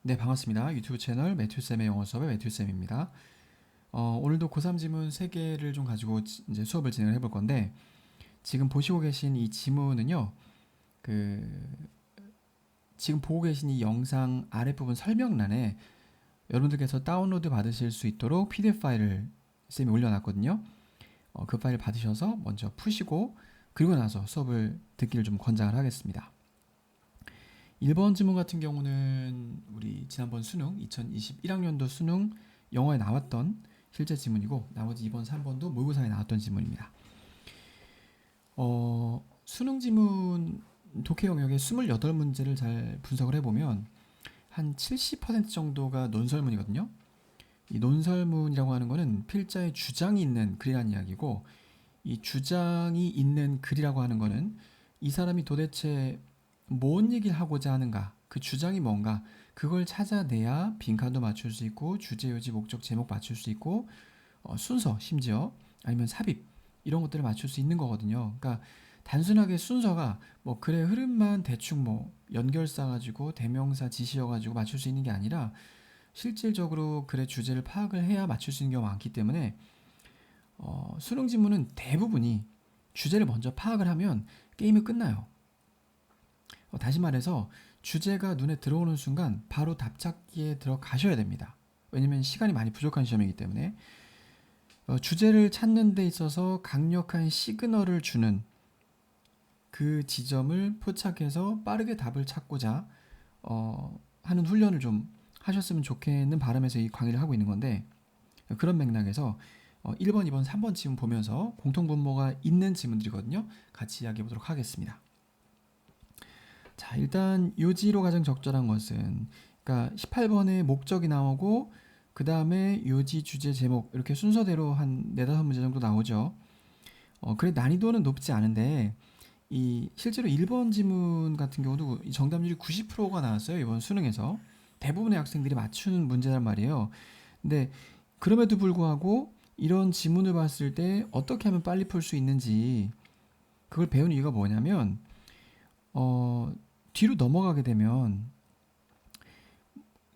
네, 반갑습니다. 유튜브 채널 매튜쌤의 영어 수업의 매튜쌤입니다. 오늘도 고3 지문 3개를 좀 가지고 이제 수업을 진행을 해볼 건데, 지금 보시고 계신 이 지문은요, 그, 지금 보고 계신 이 영상 아랫부분 설명란에 여러분들께서 다운로드 받으실 수 있도록 PDF 파일을 쌤이 올려놨거든요. 그 파일을 받으셔서 먼저 푸시고, 그리고 나서 수업을 듣기를 좀 권장을 하겠습니다. 1번 지문 같은 경우는 우리 지난번 수능 2021학년도 수능 영어에 나왔던 실제 지문이고, 나머지 2번, 3번도 모의고사에 나왔던 지문입니다. 수능 지문 독해 영역의 28문제를 잘 분석을 해보면 한 70% 정도가 논설문이거든요. 이 논설문이라고 하는 거는 필자의 주장이 있는 글이라는 이야기고, 이 주장이 있는 글이라고 하는 거는 이 사람이 도대체 뭔 얘기를 하고자 하는가, 그 주장이 뭔가, 그걸 찾아내야 빈칸도 맞출 수 있고, 주제, 요지, 목적, 제목 맞출 수 있고, 순서, 심지어 아니면 삽입 이런 것들을 맞출 수 있는 거거든요. 그러니까 단순하게 순서가 뭐 글의 흐름만 대충 뭐 연결 쌓아가지고 대명사 지시여가지고 맞출 수 있는 게 아니라, 실질적으로 글의 주제를 파악을 해야 맞출 수 있는 경우가 많기 때문에 수능 지문은 대부분이 주제를 먼저 파악을 하면 게임이 끝나요. 다시 말해서 주제가 눈에 들어오는 순간 바로 답찾기에 들어가셔야 됩니다. 왜냐면 시간이 많이 부족한 시험이기 때문에. 주제를 찾는 데 있어서 강력한 시그널을 주는 그 지점을 포착해서 빠르게 답을 찾고자 하는 훈련을 좀 하셨으면 좋겠는 바람에서 이 강의를 하고 있는 건데, 그런 맥락에서 1번, 2번, 3번 지문 보면서 공통분모가 있는 지문들이거든요. 같이 이야기해 보도록 하겠습니다. 자, 일단 요지로 가장 적절한 것은, 그러니까 18번에 목적이 나오고 그 다음에 요지, 주제, 제목 이렇게 순서대로 한 4-5문제 정도 나오죠. 그래 난이도는 높지 않은데, 이 실제로 1번 지문 같은 경우도 정답률이 90%가 나왔어요. 이번 수능에서 대부분의 학생들이 맞추는 문제란 말이에요. 근데 그럼에도 불구하고 이런 지문을 봤을 때 어떻게 하면 빨리 풀 수 있는지, 그걸 배운 이유가 뭐냐면, 뒤로 넘어가게 되면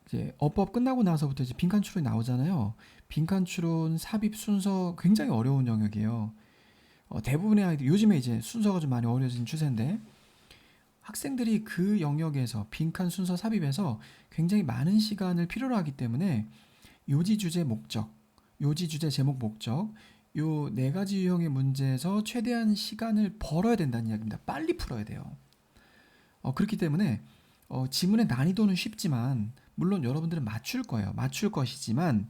이제 어법 끝나고 나서부터 이제 빈칸 추론이 나오잖아요. 빈칸 추론, 삽입 순서 굉장히 어려운 영역이에요. 대부분의 아이들 요즘에 이제 순서가 좀 많이 어려진 추세인데, 학생들이 그 영역에서 빈칸 순서 삽입에서 굉장히 많은 시간을 필요로 하기 때문에 요지, 주제, 목적, 요지, 주제, 제목, 목적, 요 4가지 유형의 문제에서 최대한 시간을 벌어야 된다는 이야기입니다. 빨리 풀어야 돼요. 그렇기 때문에 지문의 난이도는 쉽지만, 물론 여러분들은 맞출 거예요. 맞출 것이지만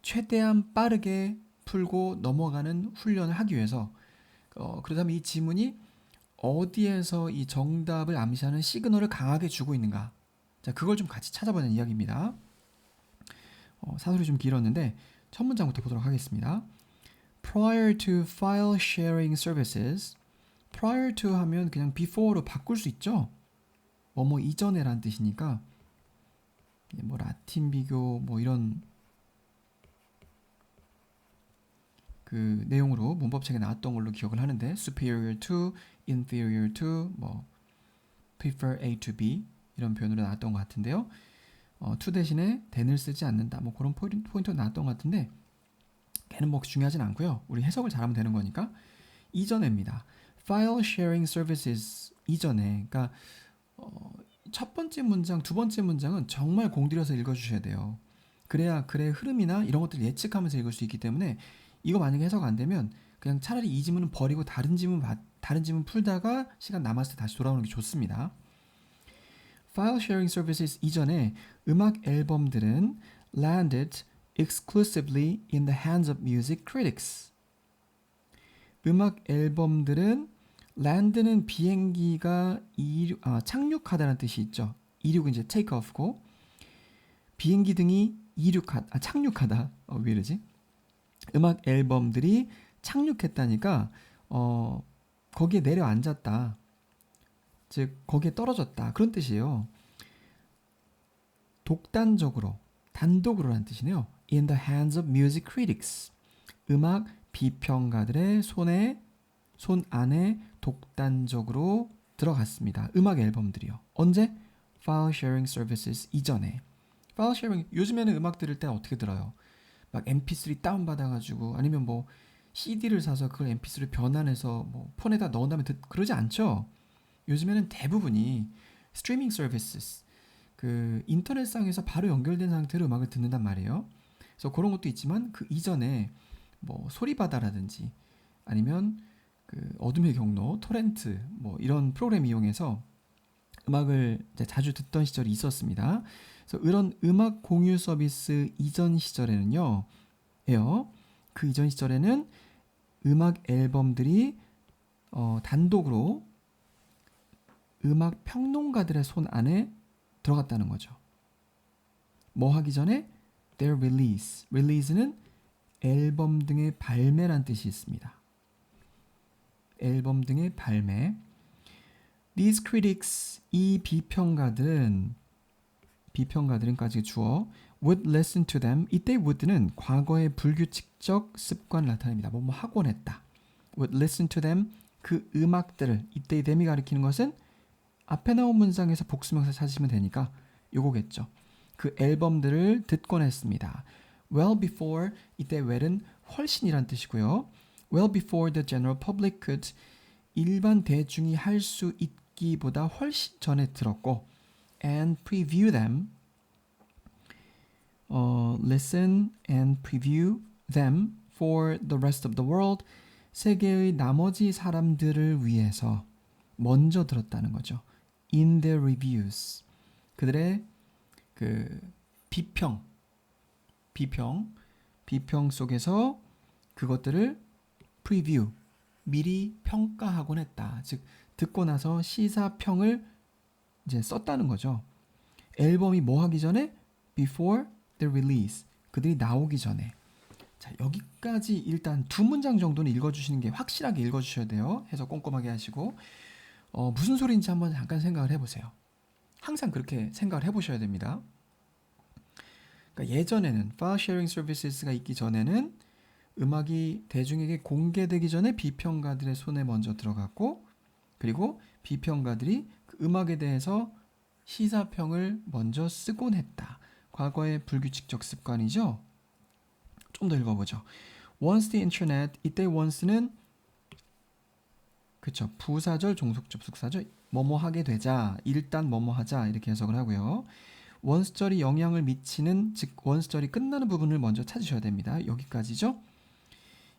최대한 빠르게 풀고 넘어가는 훈련을 하기 위해서, 그렇다면 이 지문이 어디에서 이 정답을 암시하는 시그널을 강하게 주고 있는가, 자, 그걸 좀 같이 찾아보는 이야기입니다. 사설이 좀 길었는데 첫 문장부터 보도록 하겠습니다. Prior to file sharing services. Prior to 하면 그냥 before로 바꿀 수 있죠. 뭐뭐 이전에란 뜻이니까, 뭐 라틴 비교 뭐 이런 그 내용으로 문법책에 나왔던 걸로 기억을 하는데, superior to, inferior to, 뭐 prefer A to B 이런 표현으로 나왔던 것 같은데요. to 대신에 than을 쓰지 않는다, 뭐 그런 포인트가 나왔던 것 같은데, 걔는 뭐 중요하진 않고요. 우리 해석을 잘하면 되는 거니까. 이전에입니다. file sharing services 이전에, 그러니까 첫 번째 문장, 두 번째 문장은 정말 공들여서 읽어주셔야 돼요. 그래야 글의 흐름이나 이런 것들을 예측하면서 읽을 수 있기 때문에, 이거 만약에 해석 안 되면 그냥 차라리 이 지문은 버리고 다른 지문 풀다가 시간 남았을 때 다시 돌아오는 게 좋습니다. File sharing services 이전에 음악 앨범들은 landed exclusively in the hands of music critics. 음악 앨범들은, land는 비행기가 착륙하다는 뜻이 있죠. 이륙은 이제 take off고, 비행기 등이 착륙하다. 왜 이러지? 음악 앨범들이 착륙했다니까 거기에 내려앉았다, 즉 거기에 떨어졌다, 그런 뜻이에요. 독단적으로, 단독으로라는 뜻이네요. In the hands of music critics. 음악 비평가들의 손 안에 독단적으로 들어갔습니다. 음악 앨범들이요. 언제? File sharing services 이전에. 파일 쉐어링 요즘에는 음악 들을 때 어떻게 들어요? 막 MP3 다운 받아가지고 아니면 뭐 CD를 사서 그걸 MP3로 변환해서 뭐 폰에다 넣은 다음에 그러지 않죠? 요즘에는 대부분이 스트리밍 서비스 그 인터넷상에서 바로 연결된 상태로 음악을 듣는단 말이에요. 그래서 그런 것도 있지만 그 이전에 뭐 소리바다라든지 아니면 그 어둠의 경로, 토렌트 뭐 이런 프로그램 이용해서 음악을 이제 자주 듣던 시절이 있었습니다. 그래서 이런 음악 공유 서비스 이전 시절에는요, 그 이전 시절에는 음악 앨범들이 단독으로 음악 평론가들의 손 안에 들어갔다는 거죠. 뭐 하기 전에 their release. release는 앨범 등의 발매란 뜻이 있습니다. 앨범 등의 발매. These critics, 이 비평가들은까지 주어 would listen to them. 이때 would는 과거의 불규칙적 습관을 나타냅니다. 뭐뭐 하곤 했다. would listen to them. 그 음악들을 이때의 them이 가리키는 것은 앞에 나온 문장에서 복수명사 찾으시면 되니까 요거겠죠. 그 앨범들을 듣곤 했습니다. Well before, 이때 well은 훨씬이란 뜻이고요. Well before the general public could, 일반 대중이 할 수 있기보다 훨씬 전에 들었고 and preview them, listen and preview them for the rest of the world, 세계의 나머지 사람들을 위해서 먼저 들었다는 거죠. In their reviews, 그들의 그 비평 속에서 그것들을 preview, 미리 평가하곤 했다. 즉 듣고 나서 시사평을 이제 썼다는 거죠. 앨범이 뭐 하기 전에 before the release, 그들이 나오기 전에. 자, 여기까지 일단 두 문장 정도는 읽어주시는 게 확실하게 읽어주셔야 돼요. 해서 꼼꼼하게 하시고 무슨 소리인지 한번 잠깐 생각을 해보세요. 항상 그렇게 생각을 해보셔야 됩니다. 그러니까 예전에는 파일 쉐어링 서비스가 있기 전에는 음악이 대중에게 공개되기 전에 비평가들의 손에 먼저 들어갔고, 그리고 비평가들이 그 음악에 대해서 시사평을 먼저 쓰곤 했다. 과거의 불규칙적 습관이죠. 좀 더 읽어보죠. Once the internet, 이때 once는 그쵸, 부사절 종속접속사죠. 뭐뭐 하게 되자, 일단 뭐뭐 하자 이렇게 해석을 하고요. 원스절이 영향을 미치는, 즉 원스절이 끝나는 부분을 먼저 찾으셔야 됩니다. 여기까지죠.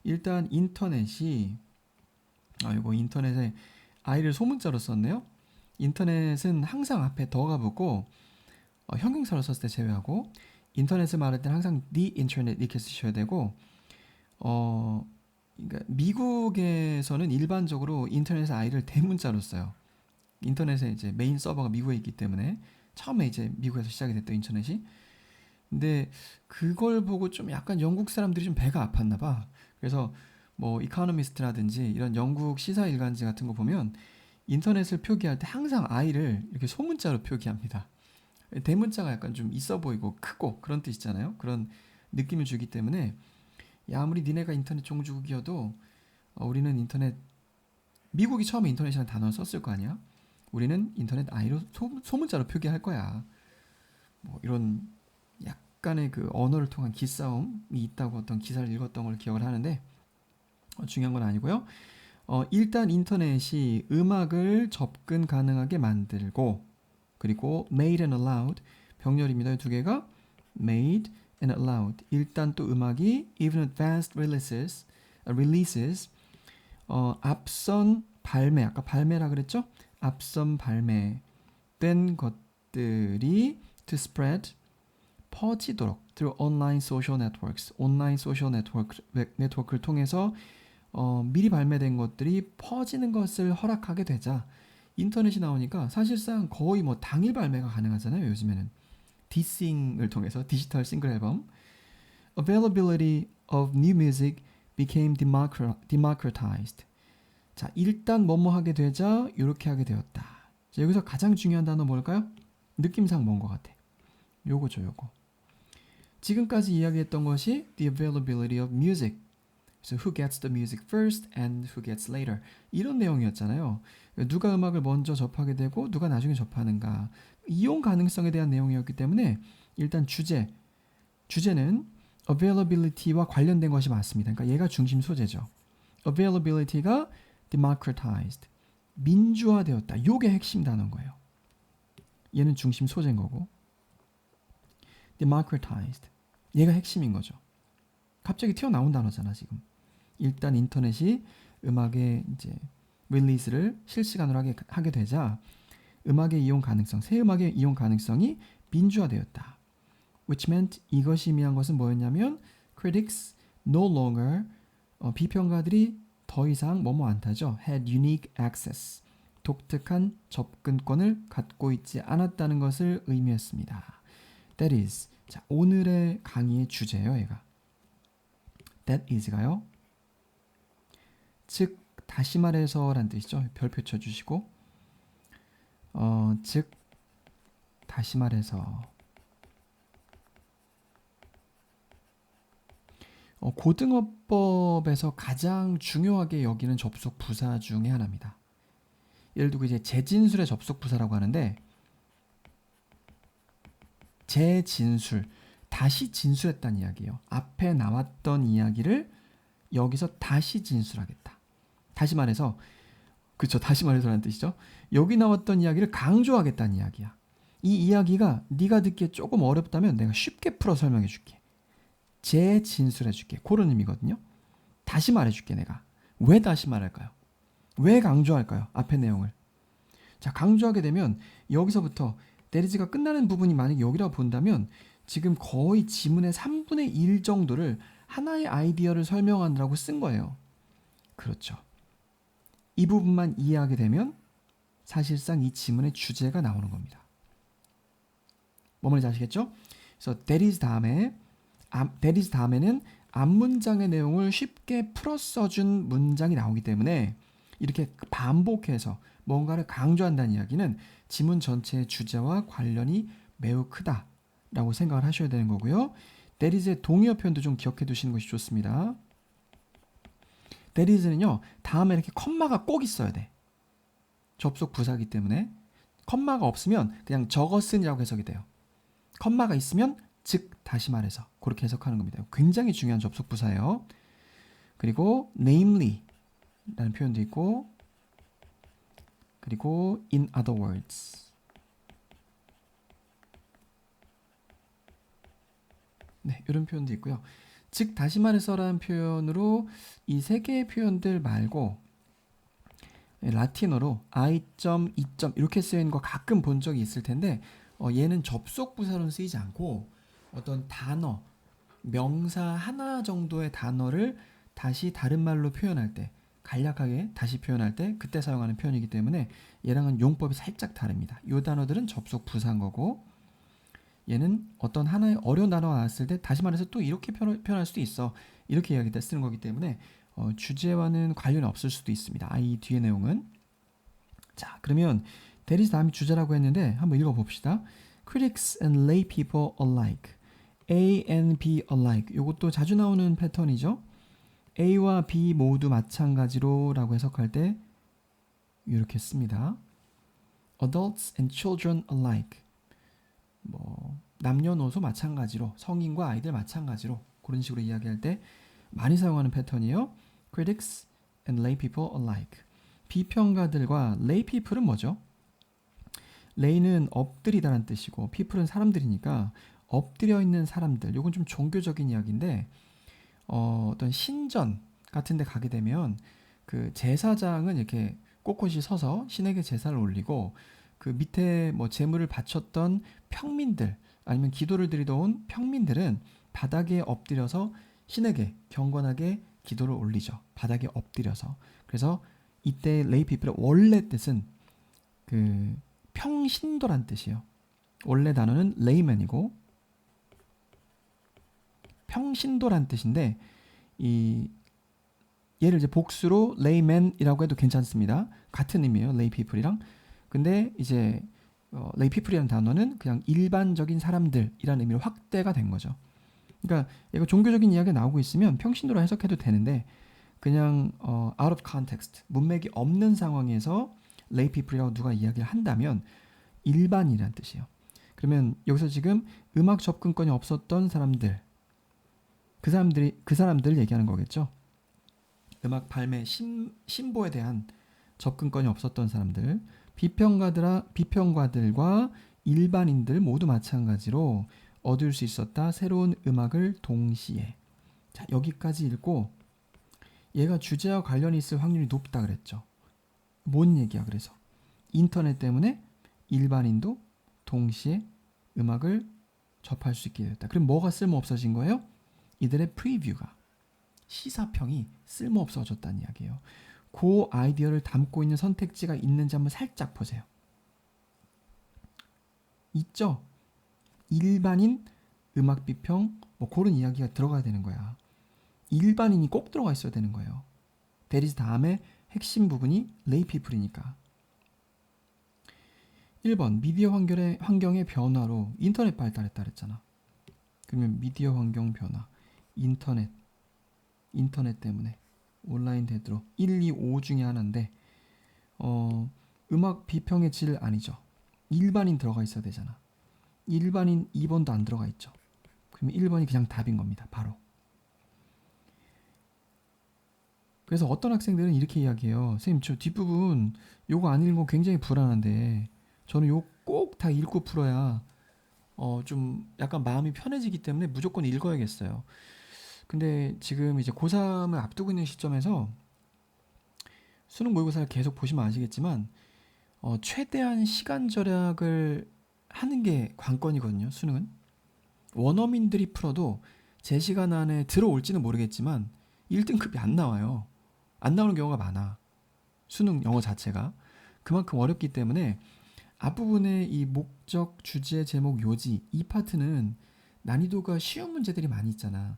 일단 인터넷이 이거 인터넷에 I를 소문자로 썼네요. 인터넷은 항상 앞에 더가 붙고 형용사로 썼을 때 제외하고, 인터넷을 말할 때는 항상 the internet 이렇게 쓰셔야 되고, 그러니까 미국에서는 일반적으로 인터넷의 I를 대문자로 써요. 인터넷에 이제 메인 서버가 미국에 있기 때문에 처음에 이제 미국에서 시작이 됐던 인터넷이. 근데 그걸 보고 좀 약간 영국 사람들이 좀 배가 아팠나 봐. 그래서 뭐 이코노미스트라든지 이런 영국 시사 일간지 같은 거 보면 인터넷을 표기할 때 항상 I를 이렇게 소문자로 표기합니다. 대문자가 약간 좀 있어 보이고 크고 그런 뜻이잖아요. 그런 느낌을 주기 때문에 야, 아무리 니네가 인터넷 종주국이어도 우리는 인터넷, 미국이 처음에 인터넷이라는 단어를 썼을 거 아니야. 우리는 인터넷 I로 소문자로 표기할 거야. 뭐 이런 약간의 그 언어를 통한 기싸움이 있다고 어떤 기사를 읽었던 걸 기억을 하는데 중요한 건 아니고요. 일단 인터넷이 음악을 접근 가능하게 만들고, 그리고 made and allowed, 병렬입니다. 이 두 개가 made and allowed. 일단 또 음악이 even advanced releases, 앞선 발매, 아까 발매라 그랬죠? 앞선 발매된 것들이 to spread, 퍼지도록 through online social networks, 온라인 소셜 네트워크를 통해서 미리 발매된 것들이 퍼지는 것을 허락하게 되자 인터넷이 나오니까 사실상 거의 뭐 당일 발매가 가능하잖아요. 요즘에는 디싱을 통해서 디지털 싱글 앨범. Availability of new music became democratized. 자, 일단 뭐뭐 하게 되자 이렇게 하게 되었다. 자, 여기서 가장 중요한 단어 뭘까요? 느낌상 뭔 것 같아? 요거죠, 요거. 지금까지 이야기했던 것이 the availability of music. So who gets the music first and who gets later. 이런 내용이었잖아요. 누가 음악을 먼저 접하게 되고 누가 나중에 접하는가. 이용 가능성에 대한 내용이었기 때문에 일단 주제는 availability와 관련된 것이 맞습니다. 그러니까 얘가 중심 소재죠. availability가 democratized, 민주화되었다. 요게 핵심 단어인 거예요. 얘는 중심 소재인 거고 democratized, 얘가 핵심인 거죠. 갑자기 튀어나온 단어잖아 지금. 일단 인터넷이 음악의 이제 릴리즈를 실시간으로 하게 되자 음악의 이용 가능성, 새 음악의 이용 가능성이 민주화되었다. Which meant, 이것이 의미한 것은 뭐였냐면 critics no longer, 비평가들이 더 이상 뭐뭐 않다죠. had unique access, 독특한 접근권을 갖고 있지 않았다는 것을 의미했습니다. That is, 자, 오늘의 강의의 주제예요. 얘가 that is가요. 즉 다시 말해서 라는 뜻이죠. 별표 쳐주시고 즉 다시 말해서 고등어법에서 가장 중요하게 여기는 접속 부사 중에 하나입니다. 예를 들고 이제 재진술의 접속 부사라고 하는데 재진술, 다시 진술했다는 이야기예요. 앞에 나왔던 이야기를 여기서 다시 진술하겠다. 다시 말해서 그쵸, 다시 말해서라는 뜻이죠. 여기 나왔던 이야기를 강조하겠다는 이야기야. 이 이야기가 네가 듣기에 조금 어렵다면 내가 쉽게 풀어 설명해 줄게. 재진술해 줄게. 그런 의미거든요. 다시 말해 줄게 내가. 왜 다시 말할까요? 왜 강조할까요? 앞의 내용을. 자, 강조하게 되면 여기서부터 데리즈가 끝나는 부분이 만약 여기라고 본다면 지금 거의 지문의 3분의 1 정도를 하나의 아이디어를 설명하느라고 쓴 거예요. 그렇죠. 이 부분만 이해하게 되면 사실상 이 지문의 주제가 나오는 겁니다. 뭐 말인지 아시겠죠? 그래서 that is 다음에는 앞문장의 내용을 쉽게 풀어 써준 문장이 나오기 때문에 이렇게 반복해서 뭔가를 강조한다는 이야기는 지문 전체의 주제와 관련이 매우 크다라고 생각을 하셔야 되는 거고요. that is의 동의어 표현도 좀 기억해 두시는 것이 좋습니다. that is는요, 다음에 이렇게 컴마가 꼭 있어야 돼. 접속 부사이기 때문에 컴마가 없으면 그냥 저것은이라고 해석이 돼요. 컴마가 있으면 즉 다시 말해서 그렇게 해석하는 겁니다. 굉장히 중요한 접속 부사예요. 그리고 namely 라는 표현도 있고 그리고 in other words, 네, 이런 표현도 있고요. 즉 다시 말해서라는 표현으로 이 세 개의 표현들 말고 라틴어로 I.E. 이렇게 쓰여있는 거 가끔 본 적이 있을 텐데 얘는 접속 부사로는 쓰이지 않고 어떤 단어, 명사 하나 정도의 단어를 다시 다른 말로 표현할 때, 간략하게 다시 표현할 때 그때 사용하는 표현이기 때문에 얘랑은 용법이 살짝 다릅니다. 이 단어들은 접속 부사인 거고 얘는 어떤 하나의 어려운 단어가 나왔을 때 다시 말해서 또 이렇게 표현할 수도 있어. 이렇게 이야기 때 쓰는 거기 때문에 주제와는 관련이 없을 수도 있습니다. 이 뒤의 내용은. 자, 그러면 that is 다음이 주제라고 했는데 한번 읽어봅시다. Critics and lay people alike. A and B alike. 이것도 자주 나오는 패턴이죠. A와 B 모두 마찬가지로 라고 해석할 때 이렇게 씁니다. Adults and children alike. 뭐 남녀노소 마찬가지로, 성인과 아이들 마찬가지로 그런 식으로 이야기할 때 많이 사용하는 패턴이에요. Critics and lay people alike. 비평가들과 lay people은 뭐죠? lay는 엎드리다라는 뜻이고 people은 사람들이니까 엎드려 있는 사람들. 이건 좀 종교적인 이야기인데 어떤 신전 같은 데 가게 되면 그 제사장은 이렇게 꼿꼿이 서서 신에게 제사를 올리고 그 밑에 뭐 제물을 바쳤던 평민들 아니면 기도를 드리던 평민들은 바닥에 엎드려서 신에게 경건하게 기도를 올리죠. 바닥에 엎드려서. 그래서 이때 lay people의 원래 뜻은 그 평신도란 뜻이에요. 원래 단어는 layman이고 평신도란 뜻인데 이 얘를 이제 복수로 layman이라고 해도 괜찮습니다. 같은 의미예요. lay people이랑. 근데 이제 lay people이라는 단어는 그냥 일반적인 사람들이라는 의미로 확대가 된 거죠. 그러니까 얘가 종교적인 이야기가 나오고 있으면 평신도로 해석해도 되는데 그냥 out of context, 문맥이 없는 상황에서 lay people이라고 누가 이야기를 한다면 일반이라는 뜻이에요. 그러면 여기서 지금 음악 접근권이 없었던 사람들, 그 사람들을 얘기하는 거겠죠. 음악 발매 신보에 대한 접근권이 없었던 사람들, 비평가들과 일반인들 모두 마찬가지로 얻을 수 있었다. 새로운 음악을 동시에. 자, 여기까지 읽고 얘가 주제와 관련이 있을 확률이 높다 그랬죠. 뭔 얘기야 그래서? 인터넷 때문에 일반인도 동시에 음악을 접할 수 있게 됐다. 그럼 뭐가 쓸모 없어진 거예요? 이들의 프리뷰가, 시사평이 쓸모 없어졌다는 이야기예요. 그 아이디어를 담고 있는 선택지가 있는지 한번 살짝 보세요. 있죠? 일반인 음악 비평 뭐 그런 이야기가 들어가야 되는 거야. 일반인이 꼭 들어가 있어야 되는 거예요. 대리즈 다음에 핵심 부분이 레이피플이니까. 1번 미디어 환경의 변화로 인터넷 발달했다 그랬잖아. 그러면 미디어 환경 변화, 인터넷 때문에 온라인 대드로 1, 2, 5 중에 하나인데 음악 비평의 질 아니죠. 일반인 들어가 있어야 되잖아. 일반인 2번도 안 들어가 있죠. 그러면 1번이 그냥 답인 겁니다. 바로. 그래서 어떤 학생들은 이렇게 이야기해요. 선생님 저 뒷부분 요거 안 읽은 거 굉장히 불안한데 저는 요 꼭 다 읽고 풀어야 좀 약간 마음이 편해지기 때문에 무조건 읽어야겠어요. 근데 지금 이제 고3을 앞두고 있는 시점에서 수능 모의고사를 계속 보시면 아시겠지만 최대한 시간 절약을 하는 게 관건이거든요. 수능은. 원어민들이 풀어도 제 시간 안에 들어올지는 모르겠지만 1등급이 안 나와요. 안 나오는 경우가 많아. 수능 영어 자체가. 그만큼 어렵기 때문에 앞부분에 이 목적, 주제, 제목, 요지 이 파트는 난이도가 쉬운 문제들이 많이 있잖아.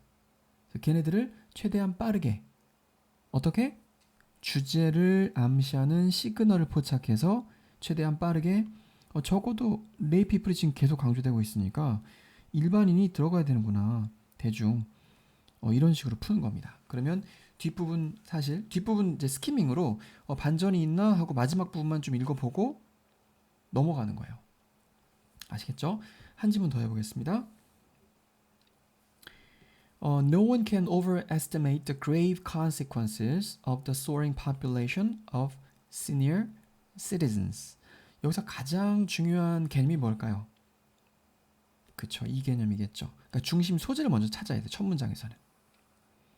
그래서 걔네들을 최대한 빠르게 어떻게? 주제를 암시하는 시그널을 포착해서 최대한 빠르게 적어도 레이피플이 지금 계속 강조되고 있으니까 일반인이 들어가야 되는구나. 대중. 이런 식으로 푸는 겁니다. 그러면 뒷부분 이제 스키밍으로 반전이 있나 하고 마지막 부분만 좀 읽어보고 넘어가는 거예요. 아시겠죠? 한 지문 더 해보겠습니다. No one can overestimate the grave consequences of the soaring population of senior citizens. 여기서 가장 중요한 개념이 뭘까요? 그쵸, 이 개념이겠죠. 그러니까 중심 소재를 먼저 찾아야 돼. 첫 문장에서는.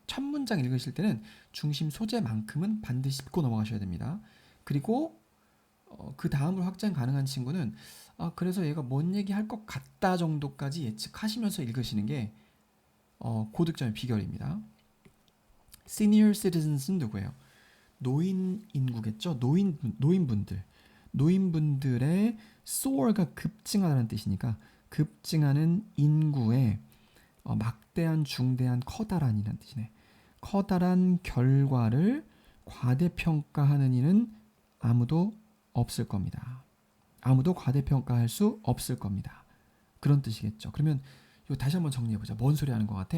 첫 문장 읽으실 때는 중심 소재만큼은 반드시 짚고 넘어가셔야 됩니다. 그리고 그 다음으로 확장 가능한 친구는 그래서 얘가 뭔 얘기 할 것 같다 정도까지 예측하시면서 읽으시는 게 고득점의 비결입니다. Senior citizens는 누구예요? 노인 인구겠죠? 노인분들의 soar가 급증하다는 뜻이니까 급증하는 인구의 막대한, 중대한, 커다란이라는 뜻이네. 커다란 결과를 과대평가하는 이는 아무도 없을 겁니다. 아무도 과대평가할 수 없을 겁니다. 그런 뜻이겠죠. 그러면 이거 다시 한번 정리해보자. 뭔 소리 하는 것 같아?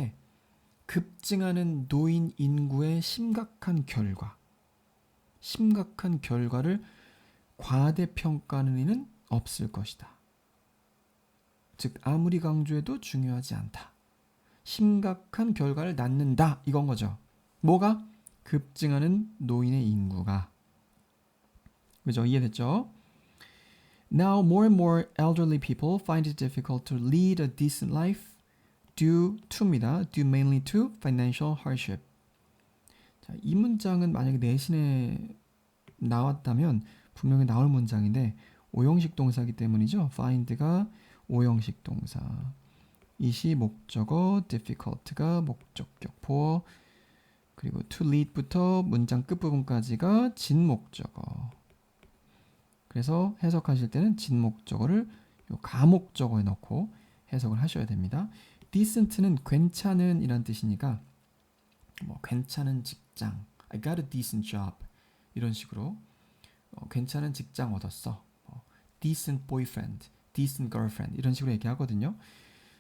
급증하는 노인 인구의 심각한 결과를 과대평가하는 이는 없을 것이다. 즉 아무리 강조해도 중요하지 않다. 심각한 결과를 낳는다 이건 거죠. 뭐가? 급증하는 노인의 인구가. 그죠? 이해됐죠? Now more and more elderly people find it difficult to lead a decent life due mainly to financial hardship. 자, 이 문장은 만약에 내신에 나왔다면 분명히 나올 문장인데 오형식 동사이기 때문이죠. find가 오형식 동사, 이시 목적어, difficult가 목적격 poor, 그리고 to lead부터 문장 끝부분까지가 진목적어. 그래서 해석하실 때는 진목적어를 요 가목적어에 넣고 해석을 하셔야 됩니다. decent는 괜찮은 이란 뜻이니까 뭐 괜찮은 직장, I got a decent job 이런 식으로 괜찮은 직장 얻었어. decent boyfriend, decent girlfriend 이런 식으로 얘기하거든요.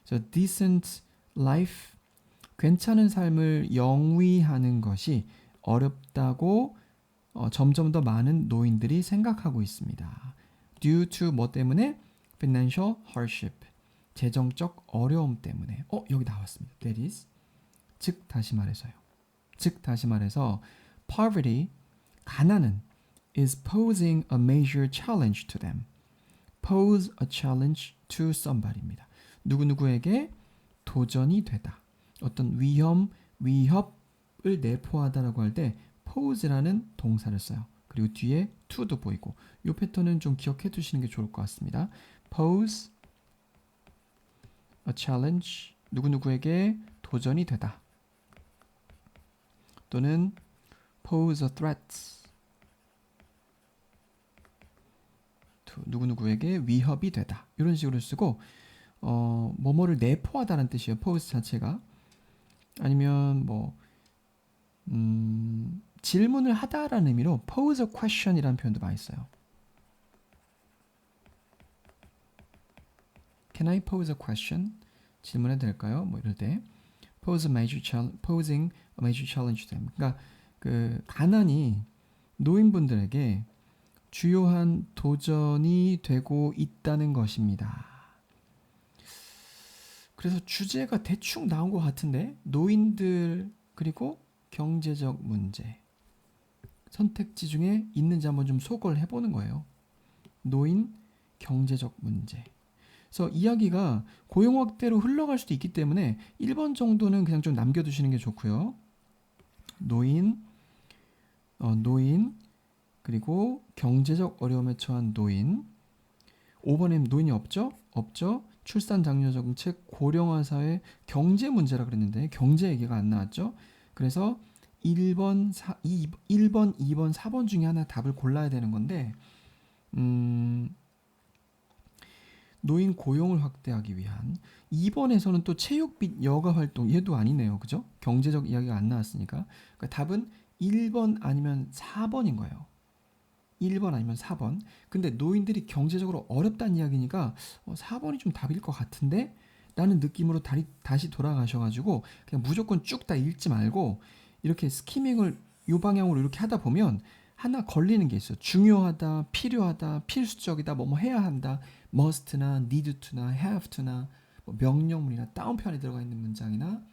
그래서 decent life, 괜찮은 삶을 영위하는 것이 어렵다고 점점 더 많은 노인들이 생각하고 있습니다. due to 뭐 때문에? financial hardship. 재정적 어려움 때문에. 여기 나왔습니다. that is. 즉 다시 말해서요. 즉 다시 말해서 poverty, 가난은 is posing a major challenge to them. pose a challenge to somebody입니다. 누구누구에게 도전이 되다. 어떤 위협을 내포하다라고 할 때 pose라는 동사를 써요. 그리고 뒤에 to도 보이고 이 패턴은 좀 기억해 두시는 게 좋을 것 같습니다. pose a challenge, 누구누구에게 도전이 되다. 또는 pose a threat, 누구누구에게 위협이 되다. 이런 식으로 쓰고 뭐뭐를 내포하다는 뜻이에요. pose 자체가. 아니면 질문을 하다라는 의미로 pose a question이라는 표현도 많이 써요. Can I pose a question? 질문해도 될까요? 이럴 때 posing a major challenge to them. 그러니까 그 가난이 노인분들에게 주요한 도전이 되고 있다는 것입니다. 그래서 주제가 대충 나온 것 같은데 노인들 그리고 경제적 문제 선택지 중에 있는지 한번 좀 소거를 해보는 거예요. 노인, 경제적 문제. 그래서 이야기가 고용 확대로 흘러갈 수도 있기 때문에 1번 정도는 그냥 좀 남겨두시는 게 좋고요. 노인 그리고 경제적 어려움에 처한 노인. 5번에 노인이 없죠? 없죠. 출산 장려 정책, 고령화 사회, 경제 문제라 그랬는데 경제 얘기가 안 나왔죠. 그래서 1번, 2번, 4번 중에 하나 답을 골라야 되는 건데 노인 고용을 확대하기 위한 2번에서는 또 체육 및 여가 활동 얘도 아니네요. 그죠? 경제적 이야기가 안 나왔으니까. 그러니까 답은 1번 아니면 4번인 거예요. 1번 아니면 4번. 근데 노인들이 경제적으로 어렵다는 이야기니까 4번이 좀 답일 것 같은데 라는 느낌으로 다시 돌아가셔가지고 그냥 무조건 쭉 다 읽지 말고 이렇게 스키밍을 이 방향으로 이렇게 하다 보면 하나 걸리는 게 있어요. 중요하다, 필요하다, 필수적이다, 뭐뭐 해야 한다, must나 need to나 have to나 명령문이나 다운표 안에 들어가 있는 문장이나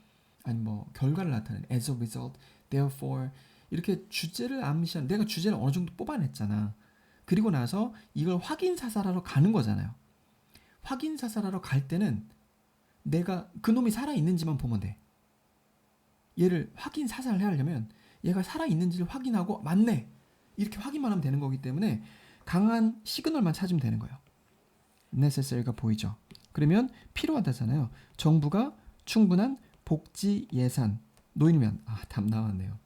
아니면 결과를 나타내는 as a result, therefore 이렇게 주제를 암시한 내가 주제를 어느 정도 뽑아냈잖아. 그리고 나서 이걸 확인 사살하러 가는 거잖아요. 확인 사살하러 갈 때는 내가 그놈이 살아있는지만 보면 돼. 얘를 확인 사살을 해야 하려면 얘가 살아있는지를 확인하고 맞네. 이렇게 확인만 하면 되는 거기 때문에 강한 시그널만 찾으면 되는 거예요. necessary가 보이죠. 그러면 필요하다잖아요. 정부가 충분한 복지 예산, 노인을 위한 답 나왔네요.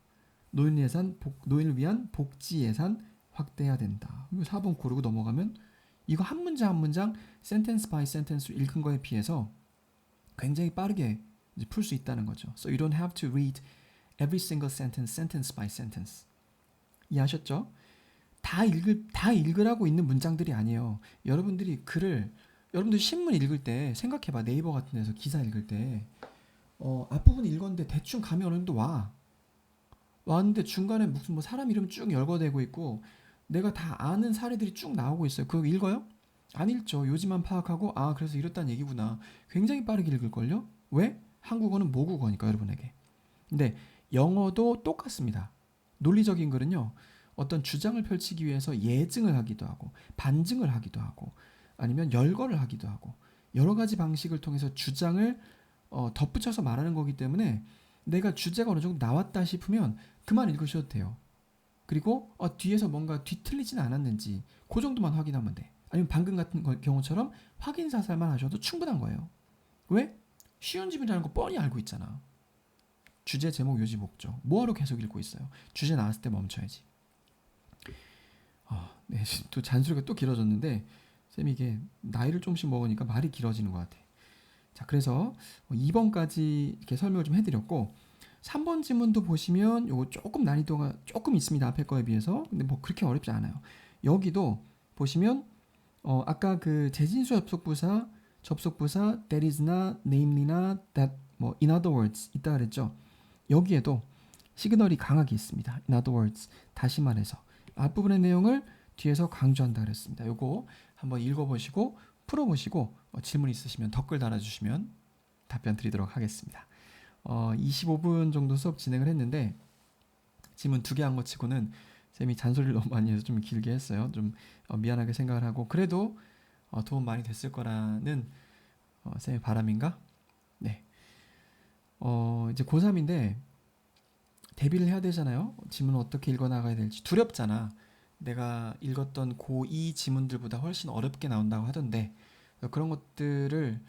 노인을 위한 복지 예산 확대해야 된다. 4번 고르고 넘어가면 이거 한 문장 한 문장 sentence by sentence 읽은 거에 비해서 굉장히 빠르게 풀 수 있다는 거죠. So you don't have to read every single sentence by sentence. 이해하셨죠? 다 읽으라고 있는 문장들이 아니에요. 여러분들이 신문 읽을 때 생각해봐. 네이버 같은 데서 기사 읽을 때 앞부분 읽었는데 대충 감이 어느 정도 왔는데 중간에 무슨 사람 이름 쭉 열거되고 있고 내가 다 아는 사례들이 쭉 나오고 있어요. 그거 읽어요? 안 읽죠. 요지만 파악하고 그래서 이렇다는 얘기구나. 굉장히 빠르게 읽을걸요? 왜? 한국어는 모국어니까 여러분에게. 근데 영어도 똑같습니다. 논리적인 글은요. 어떤 주장을 펼치기 위해서 예증을 하기도 하고 반증을 하기도 하고 아니면 열거를 하기도 하고 여러 가지 방식을 통해서 주장을 덧붙여서 말하는 거기 때문에 내가 주제가 어느 정도 나왔다 싶으면 그만 읽으셔도 돼요. 그리고 뒤에서 뭔가 뒤틀리진 않았는지 그 정도만 확인하면 돼. 아니면 방금 같은 경우처럼 확인 사살만 하셔도 충분한 거예요. 왜? 쉬운 집이라는 거 뻔히 알고 있잖아. 주제, 제목, 요지, 목적. 뭐하러 계속 읽고 있어요? 주제 나왔을 때 멈춰야지. 네, 또 잔소리가 또 길어졌는데 쌤이 이게 나이를 조금씩 먹으니까 말이 길어지는 것 같아. 자, 그래서 2번까지 이렇게 설명을 좀 해드렸고 3번 지문도 보시면 요거 조금 난이도가 조금 있습니다. 앞에 거에 비해서. 근데 그렇게 어렵지 않아요. 여기도 보시면 아까 그 재진수 접속부사 that is나 namely나 that in other words 있다 그랬죠. 여기에도 시그널이 강하게 있습니다. in other words 다시 말해서 앞부분의 내용을 뒤에서 강조한다 그랬습니다. 요거 한번 읽어보시고 풀어보시고 질문 있으시면 댓글 달아주시면 답변 드리도록 하겠습니다. 25분 정도 수업 진행을 했는데 질문 2개 한 거 치고는 쌤이 잔소리를 너무 많이 해서 좀 길게 했어요. 좀 미안하게 생각을 하고 그래도 도움 많이 됐을 거라는 쌤의 바람인가? 네. 이제 고3인데 대비를 해야 되잖아요. 지문을 어떻게 읽어나가야 될지 두렵잖아. 내가 읽었던 고2 지문들보다 훨씬 어렵게 나온다고 하던데 그런 것들을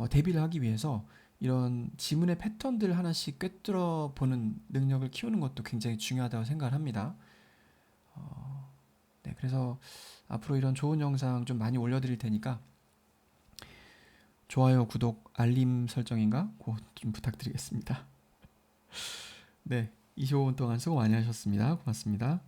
대비를 하기 위해서 이런 지문의 패턴들 하나씩 꿰뚫어 보는 능력을 키우는 것도 굉장히 중요하다고 생각을 합니다. 네, 그래서 앞으로 이런 좋은 영상 좀 많이 올려드릴 테니까 좋아요, 구독, 알림 설정인가? 그거 좀 부탁드리겠습니다. 네, 25분 동안 수고 많이 하셨습니다. 고맙습니다.